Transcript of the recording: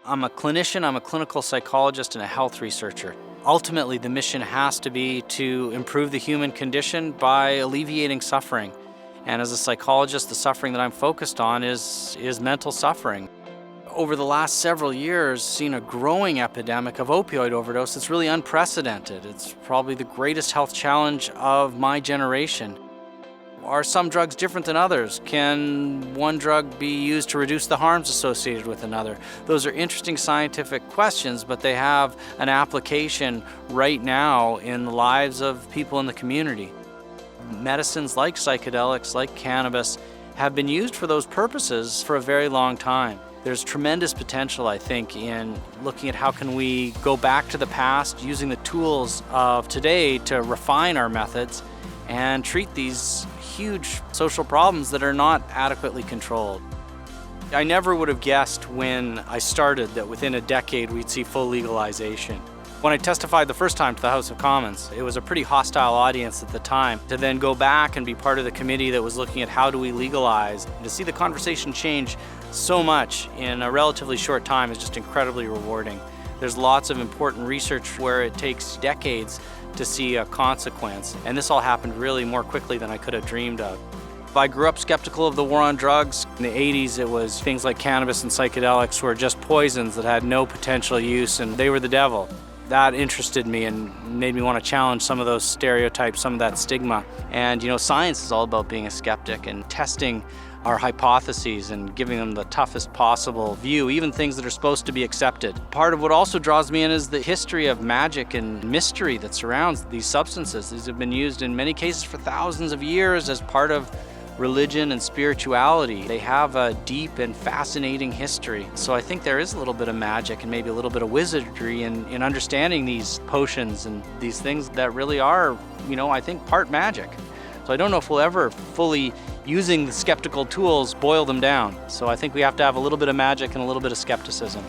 I'm a clinician, I'm a clinical psychologist, and a health researcher. Ultimately, the mission has to be to improve the human condition by alleviating suffering. And as a psychologist, the suffering that I'm focused on is mental suffering. Over the last several years, seen a growing epidemic of opioid overdose that's really unprecedented. It's probably the greatest health challenge of my generation. Are some drugs different than others? Can one drug be used to reduce the harms associated with another? Those are interesting scientific questions, but they have an application right now in the lives of people in the community. Medicines like psychedelics, like cannabis, have been used for those purposes for a very long time. There's tremendous potential, I think, in looking at how can we go back to the past, using the tools of today to refine our methods and treat these huge social problems that are not adequately controlled. I never would have guessed when I started that within a decade we'd see full legalization. When I testified the first time to the House of Commons, it was a pretty hostile audience at the time. To then go back and be part of the committee that was looking at how do we legalize, and to see the conversation change so much in a relatively short time is just incredibly rewarding. There's lots of important research where it takes decades to see a consequence, and this all happened really more quickly than I could have dreamed of. I grew up skeptical of the war on drugs. In the 80s, it was things like cannabis and psychedelics were just poisons that had no potential use, and they were the devil. That interested me and made me want to challenge some of those stereotypes, some of that stigma. And science is all about being a skeptic and testing our hypotheses and giving them the toughest possible view, even things that are supposed to be accepted. Part of what also draws me in is the history of magic and mystery that surrounds these substances. These have been used in many cases for thousands of years as part of religion and spirituality. They have a deep and fascinating history. So I think there is a little bit of magic and maybe a little bit of wizardry in understanding these potions and these things that really are, I think part magic. So I don't know if we'll ever fully, using the skeptical tools, boil them down. So I think we have to have a little bit of magic and a little bit of skepticism.